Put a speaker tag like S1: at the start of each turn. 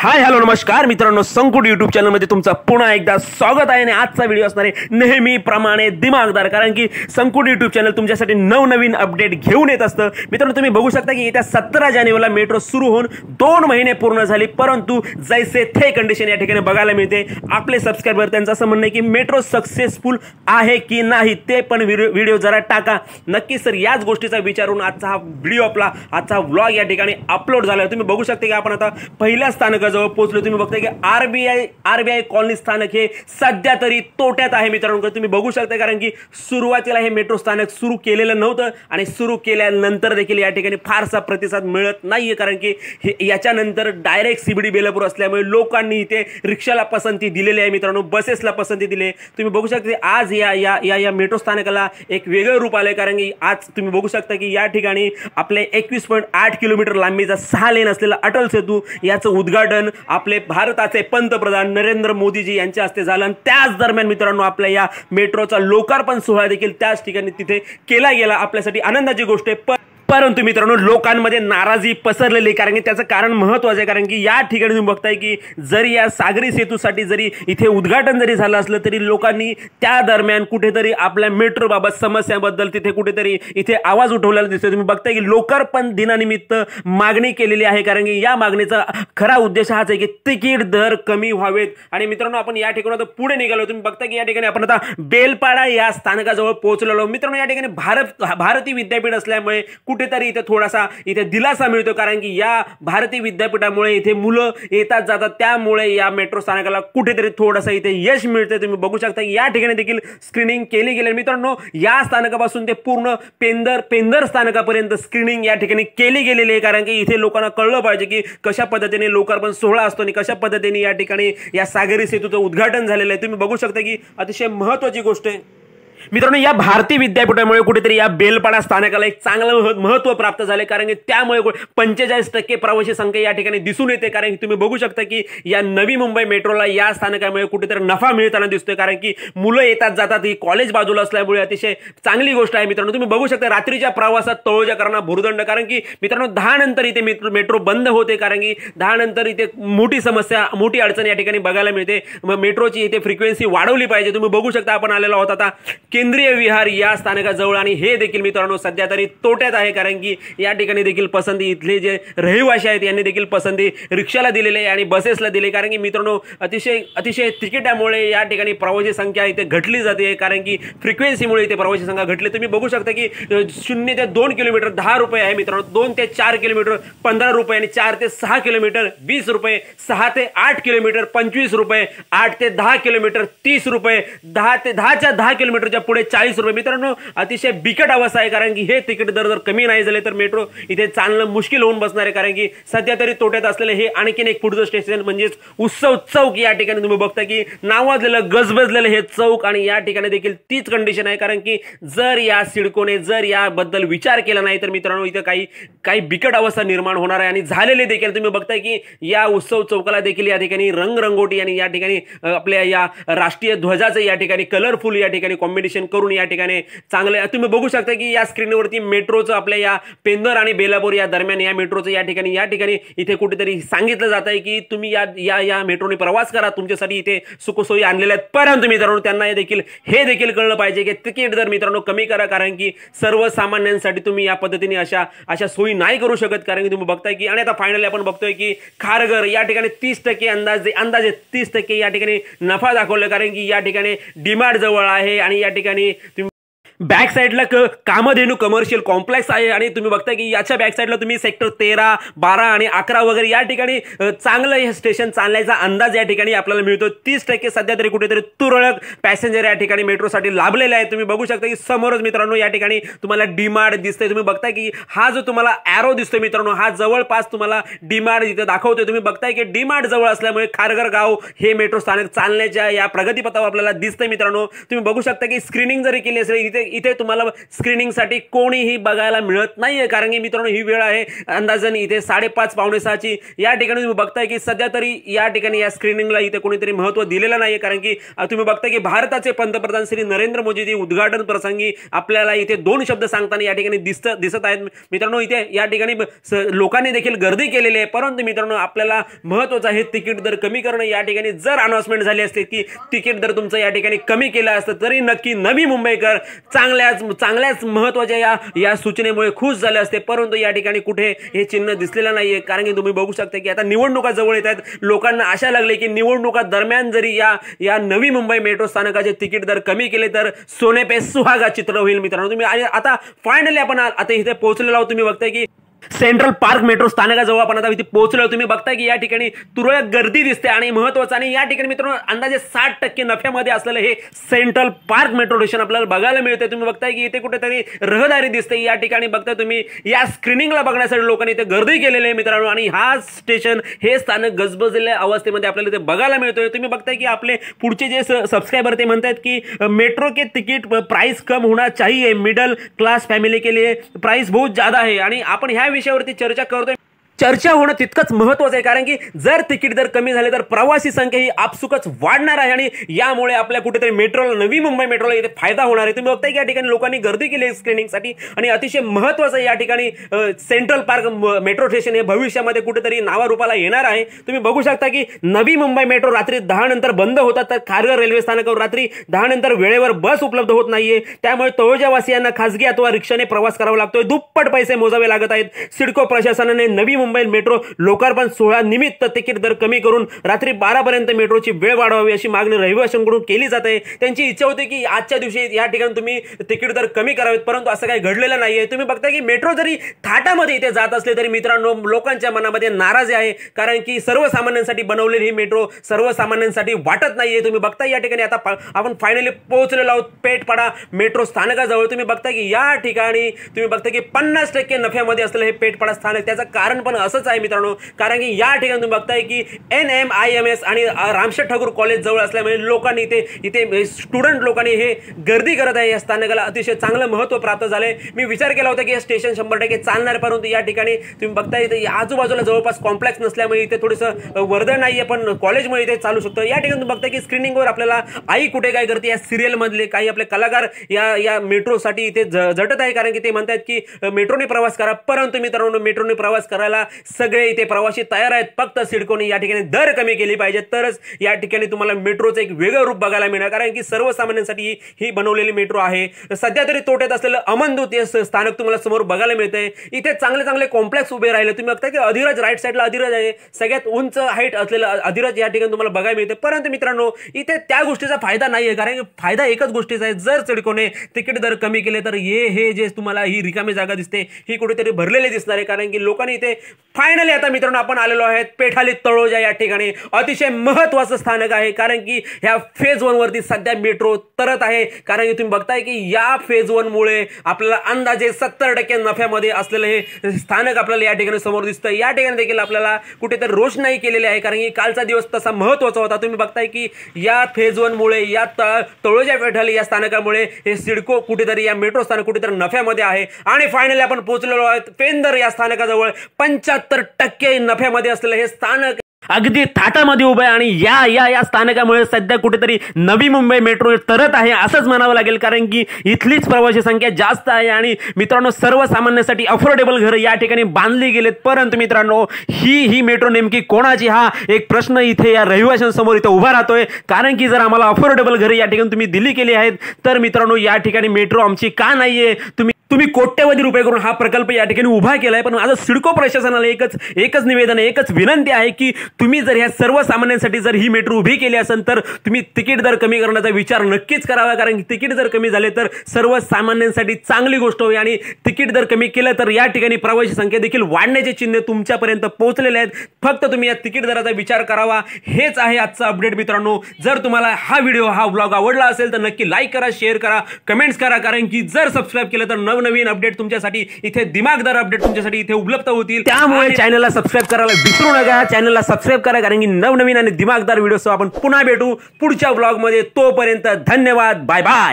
S1: Hi hello नमस्कार मित्रांनो, संकुट YouTube चॅनलमध्ये तुमचं पुन्हा एकदा स्वागत आहे. आणि आजचा व्हिडिओ असणार आहे नेहमीप्रमाणे दिमागदार, कारण की संकुट यूट्यूब चॅनल तुमच्यासाठी नवनवीन अपडेट घेऊन येत असतं. मित्रांनो, तुम्ही बघू शकता की येत्या 17 जानेवारीला मेट्रो सुरू होऊन 2 महिने पूर्ण झाली, परंतु जैसे थे कंडिशन या ठिकाणी बघायला मिळते. आपले सबस्क्रायबर त्यांचं असं म्हणणं आहे की मेट्रो सक्सेसफुल आहे की नाही ते पण व्हिडिओ जरा टाका. नक्की सर, याच गोष्टीचा विचारून आजचा हा व्हिडिओ आजचा व्लॉग या ठिकाणी अपलोड झाला. तुम्ही बघू शकता की आपण आता पहिल्या स्थानकाजवळ पोहोचलो. तुम्ही बघताय की आरबीआय कॉलनी स्थानक हे सध्या तरी तोट्यात आहे मित्रांनो. तुम्ही बघू शकता, कारण की सुरुवातीला हे मेट्रो स्थानक सुरू केलेलं नव्हतं आणि सुरू केल्यानंतर देखील या ठिकाणी फारसा प्रतिसाद मिळत नाहीये, कारण की याच्यानंतर डायरेक्ट सीबीडी बेलापूर असल्यामुळे लोकांनी इथे रिक्षाला पसंती दिलेली आहे मित्रांनो, बसेसला पसंती दिली. तुम्ही बघू शकता आज या मेट्रो स्थानकाला एक वेगळं रूप आलंय, कारण की आज तुम्ही बघू शकता की या ठिकाणी आपले 21.8 किलोमीटर लांबीचा 6 लेन असलेला अटल सेतू याचं उद्घाटन आपले भारताचे पंतप्रधान नरेंद्र मोदीजी यांच्या हस्ते झालं. आणि त्याच दरम्यान मित्रांनो आपल्या या मेट्रोचा लोकार्पण सोहळा देखील त्याच ठिकाणी तिथे केला गेला. आपल्यासाठी आनंदाची गोष्ट आहे. परंतु मित्रांनो, लोकांमध्ये नाराजी पसरलेली, कारण की त्याचं कारण महत्त्वाचं आहे. कारण की या ठिकाणी तुम्ही बघताय की जरी या सागरी सेतूसाठी जरी इथे उद्घाटन जरी झालं असलं तरी लोकांनी त्या दरम्यान कुठेतरी आपल्या मेट्रोबाबत समस्याबद्दल तिथे कुठेतरी इथे आवाज उठवलेला दिसतोय. तुम्ही बघताय की लोकार्पण दिनानिमित्त मागणी केलेली आहे, कारण की या मागणीचा खरा उद्देश हाच आहे की तिकीट दर कमी व्हावेत. आणि मित्रांनो, आपण या ठिकाणी आता पुढे निघालो. तुम्ही बघता की या ठिकाणी आपण आता बेलपाडा या स्थानकाजवळ पोहोचलेलो. मित्रांनो, या ठिकाणी भारती विद्यापीठ असल्यामुळे कुठेतरी इथे थोडासा इथे दिलासा मिळतो, कारण की या भारतीय विद्यापीठामुळे इथे मुलं येतात जातात, त्यामुळे या मेट्रो स्थानकाला कुठेतरी थोडासा इथे यश मिळते. तुम्ही बघू शकता की या ठिकाणी देखील स्क्रीनिंग केली गेली. मित्रांनो, या स्थानकापासून ते पूर्ण पेंदर स्थानकापर्यंत स्क्रीनिंग या ठिकाणी केली गेलेली आहे, कारण की इथे लोकांना कळलं पाहिजे की कशा पद्धतीने लोकार्पण सोहळा असतो आणि कशा पद्धतीने या ठिकाणी या सागरी सेतूचं उद्घाटन झालेलं आहे. तुम्ही बघू शकता की अतिशय महत्त्वाची गोष्ट आहे मित्रांनो, या भारतीय विद्यापीठामुळे कुठेतरी या बेलपाडा स्थानकाला एक चांगलं महत्त्व प्राप्त झाले, कारण की त्यामुळे 45% प्रवासी संख्या या ठिकाणी दिसून येते. कारण की तुम्ही बघू शकता की या नवी मुंबई मेट्रोला या स्थानकामुळे कुठेतरी नफा मिळताना दिसतोय, कारण की मुलं येतात जातात, ही कॉलेज बाजूला असल्यामुळे अतिशय चांगली गोष्ट आहे. मित्रांनो, तुम्ही बघू शकता रात्रीच्या प्रवासात तळोजाकरांना भुर्दंड, कारण की मित्रांनो 10 नंतर इथे मेट्रो बंद होते, कारण की 10 नंतर इथे मोठी अडचण या ठिकाणी बघायला मिळते. मेट्रोची इथे फ्रिक्वेन्सी वाढवली पाहिजे. तुम्ही बघू शकता आपण आलेलो आहोत आता केंद्रीय विहार या स्थानकाजवळ, आणि हे देखील मित्रांनो सध्या तरी तोट्यात आहे, कारण की या ठिकाणी देखील पसंती इथले जे रहिवासी आहेत यांनी देखील पसंती रिक्षाला दिलेली आहे आणि बसेसला दिले, कारण की मित्रांनो अतिशय तिकिटामुळे या ठिकाणी प्रवासी संख्या इथे घटली जाते, कारण की फ्रिक्वेन्सीमुळे इथे प्रवासी संख्या घटली. तुम्ही बघू शकता की 0 ते 2 किलोमीटर 10 रुपये आहे मित्रांनो, 2 ते 4 किलोमीटर 15 रुपये आणि 4 ते 6 किलोमीटर 20 रुपये, 6 ते 8 किलोमीटर 25 रुपये, 8 ते 10 किलोमीटर 30 रुपये, 10 किलोमीटरच्या पुढे 40 रुपये. मित्रांनो, अतिशय बिकट अवस्था आहे, कारण की हे तिकीट दर जर कमी नाही झाले तर मेट्रो इथे चालणं मुश्किल होऊन बसणार आहे, कारण की सध्या तरी तोट्यात असलेले हे आणखीन एक पुढचं स्टेशन म्हणजेच उत्सव चौक या ठिकाणी तुम्ही बघता की नावाजलेलं गजबजलेलं हे चौक, आणि या ठिकाणी देखील तीच कंडिशन आहे, कारण की जर या सिडकोने जर याबद्दल विचार केला नाही तर मित्रांनो इथे काही बिकट अवस्था निर्माण होणार आहे. आणि झालेले देखील तुम्ही बघताय की या उत्सव चौकाला देखील या ठिकाणी रंगरंगोटी आणि या ठिकाणी आपल्या या राष्ट्रीय ध्वजाचं या ठिकाणी कलरफुल या ठिकाणी कॉम्बिनेशन करून या ठिकाणी चांगले तुम्ही बघू शकता की या स्क्रीनवरती मेट्रोचं आपल्या या पेंदर आणि बेलापूर या दरम्यान या मेट्रोचं या ठिकाणी इथे कुठेतरी सांगितलं जात आहे की तुम्ही या मेट्रोने प्रवास करा, तुमच्यासाठी इथे सुखसोयी आणलेल्या आहेत. परंतु मित्रांनो त्यांना हे देखील कळलं पाहिजे की तिकीट दर मित्रांनो कमी करा, कारण की सर्वसामान्यांसाठी तुम्ही या पद्धतीने अशा सोयी नाही करू शकत, कारण की तुम्ही बघताय की आणि आता फायनली आपण बघतोय की खारघर या ठिकाणी 30% अंदाजे 30% या ठिकाणी नफा दाखवला, कारण की या ठिकाणी डीमार्ट जवळ आहे आणि या ठिकाणी बॅक साइडला कामधेनू कमर्शियल कॉम्प्लेक्स आहे. आणि तुम्ही बघता की याच्या बॅक साइडला तुम्ही सेक्टर 13, 12 आणि 11 वगैरे या ठिकाणी चांगलं हे स्टेशन चालण्याचा अंदाज या ठिकाणी आपल्याला मिळतो. 30% सध्या तरी कुठेतरी तुरळक पॅसेंजर या ठिकाणी मेट्रोसाठी लाभलेले आहेत. तुम्ही बघू शकता की समोरच मित्रांनो या ठिकाणी तुम्हाला डीमार्ट दिसतंय. तुम्ही बघताय की हा जो तुम्हाला ॲरो दिसतोय मित्रांनो, हा जवळपास तुम्हाला डीमार्ट इथे दाखवतोय. तुम्ही बघताय की डीमार्ट जवळ असल्यामुळे खारघर गाव हे मेट्रो स्थानक चालण्याच्या या प्रगतीपथावर आपल्याला दिसतंय. मित्रांनो तुम्ही बघू शकता की स्क्रीनिंग जरी केली असेल इथे तुम्हाला स्क्रीनिंगसाठी कोणीही बघायला मिळत नाहीये, कारण की मित्रांनो ही वेळ आहे अंदाजाने इथे 5:30 पावणे 6ची। या ठिकाणी तुम्ही बघताय की सध्या तरी या ठिकाणी या स्क्रीनिंगला इथे कोणीतरी महत्त्व दिलेलं नाहीये, कारण की तुम्ही बघताय की भारताचे पंतप्रधान श्री नरेंद्र मोदी उद्घाटन प्रसंगी आपल्याला इथे 2 शब्द सांगताना या ठिकाणी दिसत आहेत मित्रांनो। इथे या ठिकाणी लोकांनी देखील गर्दी केलेली आहे, परंतु मित्रांनो आपल्याला महत्त्वाचं आहे तिकीट दर कमी करणं। या ठिकाणी जर अनाउन्समेंट झाली असते की तिकीट दर तुमचं या ठिकाणी कमी केलं असतं तरी नक्की नवी मुंबईकर चांगल्याच महत्त्वाच्या या सूचनेमुळे खुश झाले असते, परंतु या ठिकाणी कुठे हे चिन्ह दिसलेलं नाहीये। कारण की तुम्ही बघू शकता की आता निवडणुका जवळ येत आहेत, लोकांना आशा लागली की निवडणुका दरम्यान जरी या नवी मुंबई मेट्रो स्थानकाचे तिकीट दर कमी केले तर सोने पे सुहागा चित्र होईल मित्रांनो। तुम्ही आता फायनली आपण आता इथे पोहोचलेलो आहोत। तुम्ही बघताय की सेंट्रल पार्क मेट्रो स्थानकाजवळ आपण आता इथे पोहोचलो। तुम्ही बघताय की या ठिकाणी तुरळक गर्दी दिसते आणि महत्त्वाचं आणि या ठिकाणी मित्रांनो अंदाजे 60% नफ्यामध्ये असलेलं हे सेंट्रल पार्क मेट्रो स्टेशन आपल्याला बघायला मिळते। तुम्ही बघताय की इथे कुठेतरी रहदारी दिसते। या ठिकाणी बघताय तुम्ही या स्क्रीनिंगला बघण्यासाठी लोकांनी इथे गर्दी केलेली आहे मित्रांनो, आणि हा स्टेशन हे स्थानक गजबजलेल्या अवस्थेमध्ये आपल्याला इथे बघायला मिळतोय। तुम्ही बघताय की आपले पुढचे जे सबस्क्राइबर ते म्हणतात की मेट्रो के टिकट प्राइस कम होना चाहिए, मिडल क्लास फैमिली के लिए प्राइस बहुत ज्यादा है, आणि आपण ह्या विषयावरती चर्चा करतोय। चर्चा होणं तितकंच महत्त्वाचं आहे, कारण की जर तिकीट दर कमी झाले तर प्रवासी संख्या ही आपसुकच वाढणार आहे आणि यामुळे आपल्या कुठेतरी मेट्रोला नवी मुंबई मेट्रोला इथे फायदा होणार आहे। तुम्ही बघताय की या ठिकाणी लोकांनी गर्दी केली आहे स्क्रीनिंगसाठी, आणि अतिशय महत्त्वाचं या ठिकाणी सेंट्रल पार्क मेट्रो स्टेशन हे भविष्यामध्ये कुठेतरी नावारूपाला येणार आहे। तुम्ही बघू शकता की नवी मुंबई मेट्रो रात्री 10 नंतर बंद होतात, तर खारघर रेल्वे स्थानकावर रात्री 10 नंतर वेळेवर बस उपलब्ध होत नाहीये, त्यामुळे तळोजावासियांना खासगी अथवा रिक्षाने प्रवास करावा लागतोय, दुप्पट पैसे मोजावे लागत आहेत। सिडको प्रशासनाने नवी मुंबई मेट्रो लोकार्पण सोहळा निमित्त तिकीट दर कमी करून रात्री 12 पर्यंत मेट्रोची वेळ वाढवावी अशी मागणी रहिवाशांकडून केली जाते। त्यांची इच्छा होती की आजच्या दिवशी या ठिकाणी तुम्ही तिकीट दर कमी करावेत, परंतु असं काही घडलेलं नाहीये। तुम्ही बघताय की मेट्रो जरी थाटामध्ये इथे जात असले तरी मित्रांनो लोकांच्या मनामध्ये नाराजी आहे, कारण की सर्वसामान्यांसाठी बनवलेली ही मेट्रो सर्वसामान्यांसाठी वाटत नाहीये। तुम्ही बघताय या ठिकाणी आता आपण फायनली पोहोचलेलो आहोत पेठपाडा मेट्रो स्थानकाजवळ। तुम्ही बघताय की या ठिकाणी तुम्ही बघताय की 50% नफ्यामध्ये असलेलं हे पेठपाडा स्थानक, त्याचं कारण पण असंच आहे मित्रांनो, कारण की या ठिकाणी तुम्ही बघताय की NMIMS आणि रामशेठ ठाकूर कॉलेज जवळ असल्यामुळे लोकांनी इथे स्टुडंट लोकांनी हे गर्दी करत आहे। या स्थानकाला अतिशय चांगलं महत्त्व प्राप्त झालंय। मी विचार केला होता की हे स्टेशन 100% चालणार, परंतु या ठिकाणी तुम्ही बघताय इथे आजूबाजूला जवळपास कॉम्प्लेक्स नसल्यामुळे इथे थोडंसं वर्दळ नाहीये, पण कॉलेजमुळे इथे चालू शकतं। या ठिकाणी तुम्ही बघताय की स्क्रीनिंगवर आपल्याला आई कुठे काय करते या सिरियल मधले काही आपले कलाकार या मेट्रोसाठी इथे झटत आहे, कारण की ते म्हणतात की मेट्रोने प्रवास करा, परंतु मित्रांनो मेट्रोने प्रवास करायला सगळे इथे प्रवासी तयार आहेत। फक्त सिडकोने या ठिकाणी दर कमी केली पाहिजे, तरच या ठिकाणी तुम्हाला मेट्रोचं एक वेगळं रूप बघायला मिळणार, कारण की सर्वसामान्यांसाठी ही बनवलेली मेट्रो आहे। सध्या तरी तोट्यात असलेलं अमनदूत हे स्थानक तुम्हाला समोर बघायला मिळतंय। इथे चांगले कॉम्प्लेक्स उभे राहिले। तुम्ही बघताय की अधिराज राईट साईडला अधिराज आहे, सगळ्यात उंच हाईट असलेलं अधिराज या ठिकाणी तुम्हाला बघायला मिळते, परंतु मित्रांनो इथे त्या गोष्टीचा फायदा नाहीये, कारण की फायदा एकच गोष्टीचा आहे, जर सिडकोने तिकीट दर कमी केले तर हे जे तुम्हाला ही रिकामी जागा दिसते ही कुठेतरी भरलेली दिसणार आहे, कारण की लोकांनी इथे फायनली आता मित्रांनो आपण आलेलो आहेत पेठाली तळोजा या ठिकाणी। अतिशय महत्त्वाचं स्थानक आहे, कारण की ह्या फेज 1 वरती सध्या मेट्रो तरत आहे, कारण की तुम्ही बघताय की या फेज 1 मुळे आपल्याला अंदाजे 70% नफ्यामध्ये असलेलं हे स्थानक आपल्याला या ठिकाणी समोर दिसतं। या ठिकाणी देखील आपल्याला कुठेतरी रोषणाई केलेली आहे, कारण की कालचा दिवस तसा महत्त्वाचा होता। तुम्ही बघताय की या फेज 1 मुळे या तळोजा पेठाली या स्थानकामुळे हे सिडको कुठेतरी या मेट्रो स्थानक कुठेतरी नफ्यामध्ये आहे, आणि फायनली आपण पोहोचलेलो आहोत पेंदर या स्थानकाजवळ। 75% नफ्यामध्ये असलेलं हे स्थानक अगदी थाटामध्ये उभं आहे, आणि या स्थानकामुळे सध्या कुठेतरी नवी मुंबई मेट्रो तरत आहे असंच म्हणावं लागेल, कारण की इथलीच प्रवासी संख्या जास्त आहे। आणि मित्रांनो सर्वसामान्यांसाठी अफोर्डेबल घरं या ठिकाणी बांधली गेलेत, परंतु मित्रांनो ही मेट्रो नेमकी कोणाची हा एक प्रश्न इथे या रहिवाशांसमोर इथे उभा राहतोय, कारण की जर आम्हाला अफोर्डेबल घरं या ठिकाणी तुम्ही दिली केली आहेत तर मित्रांनो या ठिकाणी मेट्रो आमची का नाहीये? तुम्ही कोट्यवधी रुपये करून हा प्रकल्प या ठिकाणी उभा केलाय, पण माझं सिडको प्रशासनाला एकच निवेदन आहे, एकच विनंती आहे की तुम्ही जर ह्या सर्वसामान्यांसाठी जर ही मेट्रो उभी केली असेल तर तुम्ही तिकीट दर कमी करण्याचा विचार नक्कीच करावा, कारण की तिकीट दर कमी झाले तर सर्वसामान्यांसाठी चांगली गोष्ट होईल, आणि तिकीट दर कमी केलं तर या ठिकाणी प्रवासी संख्या देखील वाढण्याचे चिन्ह तुमच्यापर्यंत पोहोचलेले आहेत। फक्त तुम्ही या तिकीट दराचा विचार करावा, हेच आहे आजचा अपडेट मित्रांनो। जर तुम्हाला हा व्हिडिओ हा व्लॉग आवडला असेल तर नक्की लाईक करा, शेअर करा, कमेंट्स करा, कारण की जर सबस्क्राइब केलं तर नवीन अपडेट तुमच्यासाठी इथे दिमागदार अपडेट तुमच्यासाठी इथे उपलब्ध होतील। त्यामुळे चॅनलला सबस्क्राइब करायला विसरू नका, चॅनलला सबस्क्राइब करा, कारण की नवनवीन आणि दिमागदार व्हिडिओसह आपण पुन्हा भेटू पुढच्या व्लॉग मध्ये। तोपर्यंत धन्यवाद, बाय बाय।